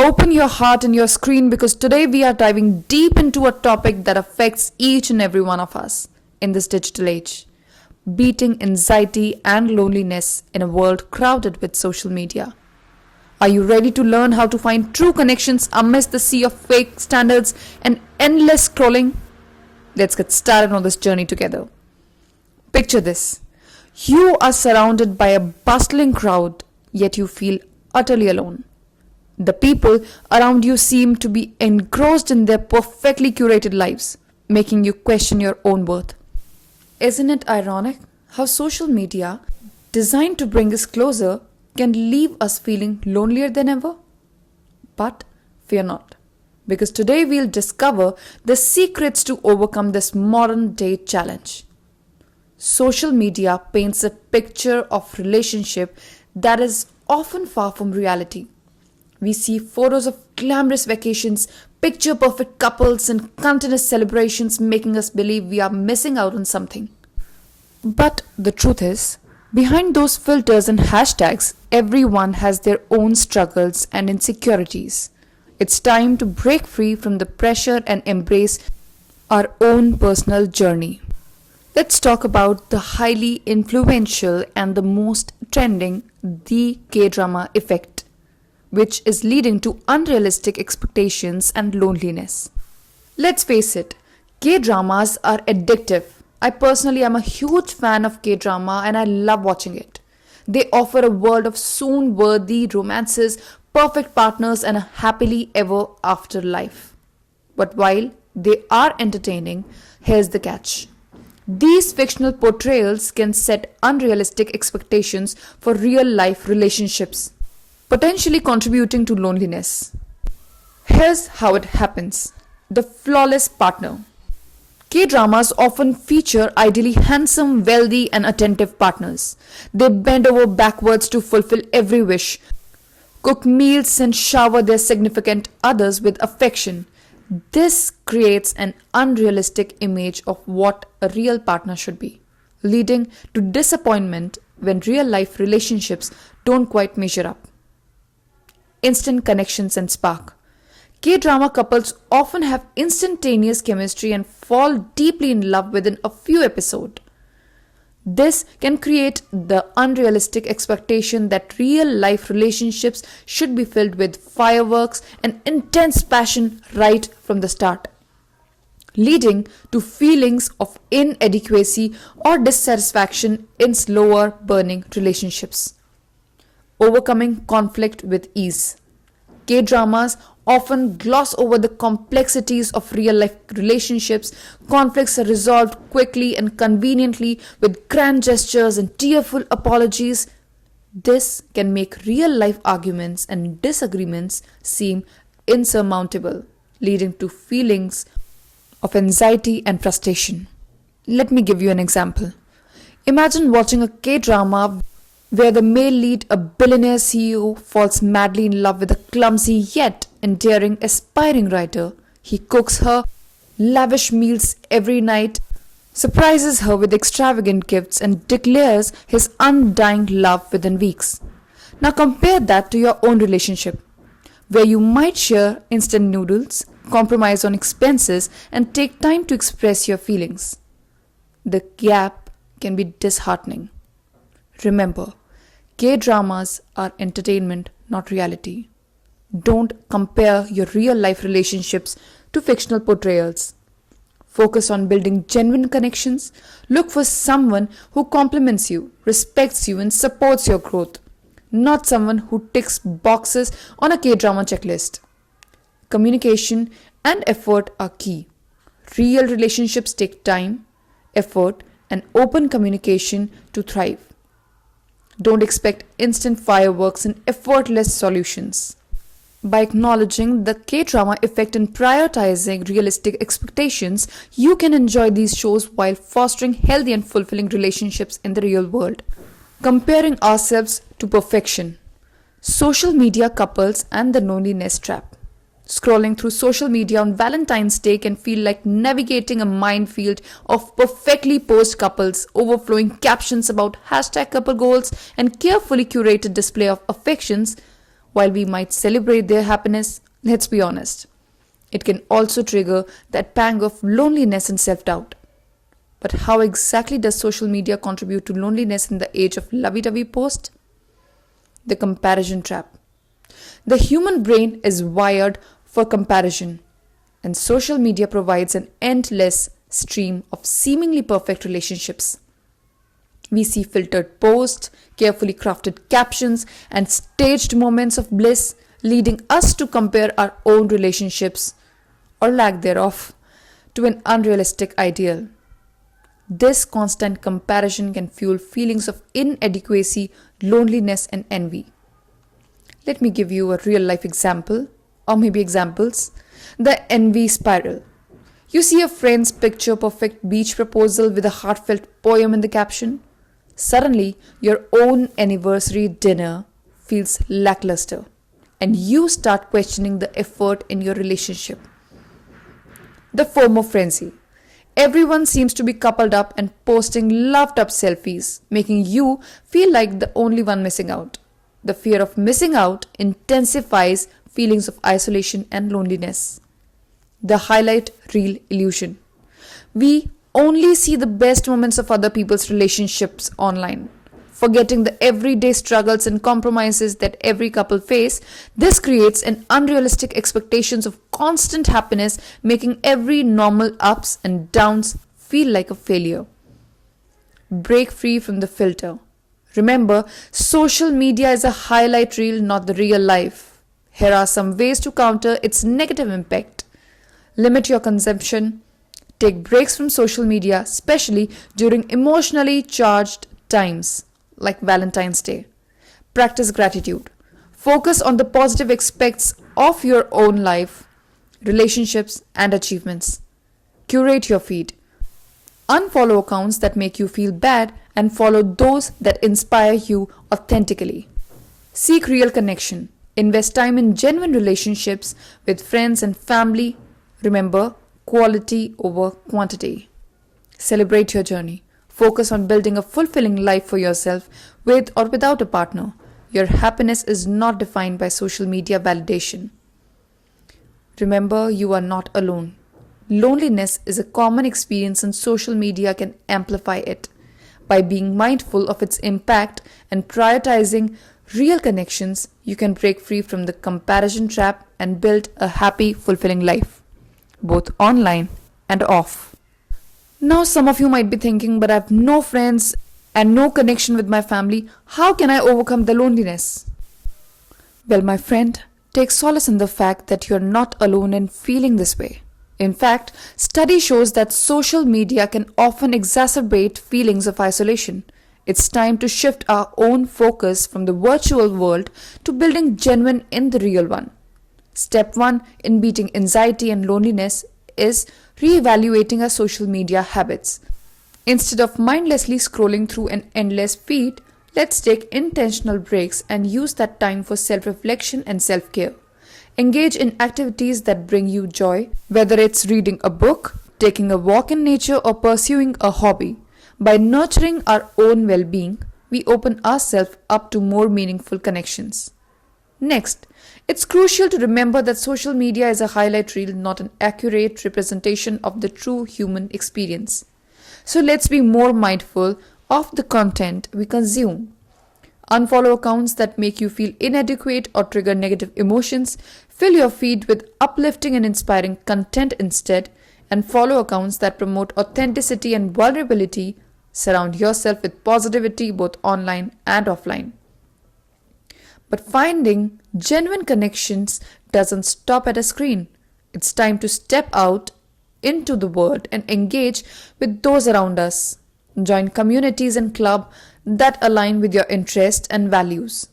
Open your heart and your screen because today we are diving deep into a topic that affects each and every one of us in this digital age: beating anxiety and loneliness in a world crowded with social media. Are you ready to learn how to find true connections amidst the sea of fake standards and endless scrolling? Let's get started on this journey together. Picture this: you are surrounded by a bustling crowd, yet you feel utterly alone. The people around you seem to be engrossed in their perfectly curated lives, making you question your own worth. Isn't it ironic how social media, designed to bring us closer, can leave us feeling lonelier than ever? But fear not, because today we'll discover the secrets to overcome this modern day challenge. Social media paints a picture of relationship that is often far from reality. We see photos of glamorous vacations, picture perfect couples, and continuous celebrations, making us believe we are missing out on something. But the truth is, behind those filters and hashtags, everyone has their own struggles and insecurities. It's time to break free from the pressure and embrace our own personal journey. Let's talk about the highly influential and the most trending, the Gdrama Effect, which is leading to unrealistic expectations and loneliness. Let's face it, K-dramas are addictive. I personally am a huge fan of K-drama and I love watching it. They offer a world of soon-worthy romances, perfect partners, and a happily ever after life. But while they are entertaining, here's the catch: these fictional portrayals can set unrealistic expectations for real-life relationships, potentially contributing to loneliness. Here's how it happens: the flawless partner. K-dramas often feature ideally handsome, wealthy, and attentive partners. They bend over backwards to fulfill every wish, cook meals, and shower their significant others with affection. This creates an unrealistic image of what a real partner should be, leading to disappointment when real-life relationships don't quite measure up. Instant connections and spark. K-drama couples often have instantaneous chemistry and fall deeply in love within a few episodes. This can create the unrealistic expectation that real-life relationships should be filled with fireworks and intense passion right from the start, leading to feelings of inadequacy or dissatisfaction in slower burning relationships. Overcoming conflict with ease. K-dramas often gloss over the complexities of real-life relationships. Conflicts are resolved quickly and conveniently with grand gestures and tearful apologies. This can make real-life arguments and disagreements seem insurmountable, leading to feelings of anxiety and frustration. Let me give you an example. Imagine watching a K-drama where the male lead, a billionaire CEO, falls madly in love with a clumsy yet endearing aspiring writer. He cooks her lavish meals every night, surprises her with extravagant gifts, and declares his undying love within weeks. Now compare that to your own relationship, where you might share instant noodles, compromise on expenses, and take time to express your feelings. The gap can be disheartening. Remember, K-dramas are entertainment, not reality. Don't compare your real-life relationships to fictional portrayals. Focus on building genuine connections. Look for someone who compliments you, respects you, and supports your growth, not someone who ticks boxes on a K-drama checklist. Communication and effort are key. Real relationships take time, effort, and open communication to thrive. Don't expect instant fireworks and effortless solutions. By acknowledging the K-drama effect and prioritizing realistic expectations, you can enjoy these shows while fostering healthy and fulfilling relationships in the real world. Comparing ourselves to perfection. Social media couples and the loneliness trap. Scrolling through social media on Valentine's Day can feel like navigating a minefield of perfectly posed couples, overflowing captions about hashtag couple goals, and carefully curated display of affections, while we might celebrate their happiness, let's be honest, it can also trigger that pang of loneliness and self doubt. But how exactly does social media contribute to loneliness in the age of lovey dovey post? The comparison trap. The human brain is wired for comparison, and social media provides an endless stream of seemingly perfect relationships. We see filtered posts, carefully crafted captions, and staged moments of bliss, leading us to compare our own relationships, or lack thereof, to an unrealistic ideal. This constant comparison can fuel feelings of inadequacy, loneliness, and envy. Let me give you a real life example, or maybe examples. The envy spiral. You see a friend's picture perfect beach proposal with a heartfelt poem in the caption. Suddenly, your own anniversary dinner feels lackluster, and you start questioning the effort in your relationship. The FOMO frenzy. Everyone seems to be coupled up and posting loved up selfies, making you feel like the only one missing out. The fear of missing out intensifies feelings of isolation and loneliness. The highlight reel illusion. We only see the best moments of other people's relationships online, forgetting the everyday struggles and compromises that every couple face. This creates an unrealistic expectations of constant happiness, making every normal ups and downs feel like a failure. Break free from the filter. Remember, social media is a highlight reel, not the real life. Here are some ways to counter its negative impact. Limit your consumption. Take breaks from social media, especially during emotionally charged times like Valentine's Day. Practice gratitude. Focus on the positive aspects of your own life, relationships, and achievements. Curate your feed. Unfollow accounts that make you feel bad and follow those that inspire you authentically. Seek real connection. Invest time in genuine relationships with friends and family. Remember, quality over quantity. Celebrate your journey. Focus on building a fulfilling life for yourself with or without a partner. Your happiness is not defined by social media validation. Remember, you are not alone. Loneliness is a common experience and social media can amplify it. By being mindful of its impact and prioritizing real connections, you can break free from the comparison trap and build a happy, fulfilling life, both online and off. Now, some of you might be thinking, but I have no friends and no connection with my family. How can I overcome the loneliness? Well, my friend, take solace in the fact that you're not alone in feeling this way. In fact, study shows that social media can often exacerbate feelings of isolation. It's time to shift our own focus from the virtual world to building genuine in the real one. Step 1 in beating anxiety and loneliness is reevaluating our social media habits. Instead of mindlessly scrolling through an endless feed, let's take intentional breaks and use that time for self-reflection and self-care. Engage in activities that bring you joy, whether it's reading a book, taking a walk in nature, or pursuing a hobby. By nurturing our own well-being, we open ourselves up to more meaningful connections. Next, it's crucial to remember that social media is a highlight reel, not an accurate representation of the true human experience. So let's be more mindful of the content we consume. Unfollow accounts that make you feel inadequate or trigger negative emotions. Fill your feed with uplifting and inspiring content instead, and follow accounts that promote authenticity and vulnerability. Surround yourself with positivity both online and offline. But finding genuine connections doesn't stop at a screen. It's time to step out into the world and engage with those around us. Join communities and clubs that align with your interests and values.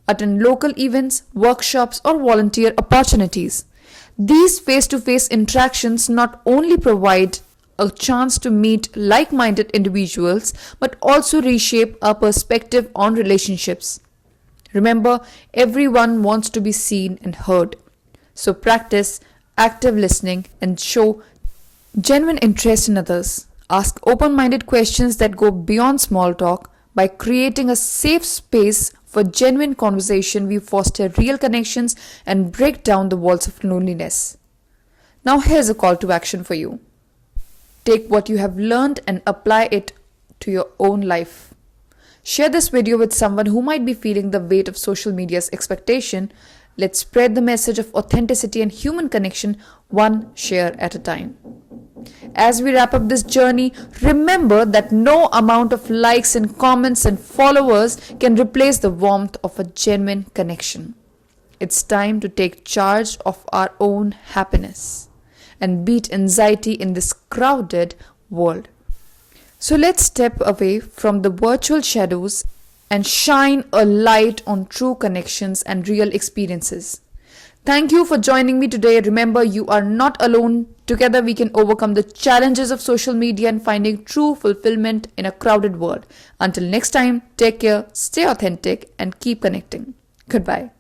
Attend local events, workshops, or volunteer opportunities. These face-to-face interactions not only provide a chance to meet like-minded individuals, but also reshape our perspective on relationships. Remember, everyone wants to be seen and heard. So practice active listening and show genuine interest in others. Ask open-minded questions that go beyond small talk. By creating a safe space for for genuine conversation, we foster real connections and break down the walls of loneliness. Now, here's a call to action for you. Take what you have learned and apply it to your own life. Share this video with someone who might be feeling the weight of social media's expectation. Let's spread the message of authenticity and human connection, one share at a time. As we wrap up this journey, remember that no amount of likes and comments and followers can replace the warmth of a genuine connection. It's time to take charge of our own happiness and beat anxiety in this crowded world. So let's step away from the virtual shadows and shine a light on true connections and real experiences. Thank you for joining me today. Remember, you are not alone. Together we can overcome the challenges of social media and finding true fulfillment in a crowded world. Until next time, take care, stay authentic, and keep connecting. Goodbye.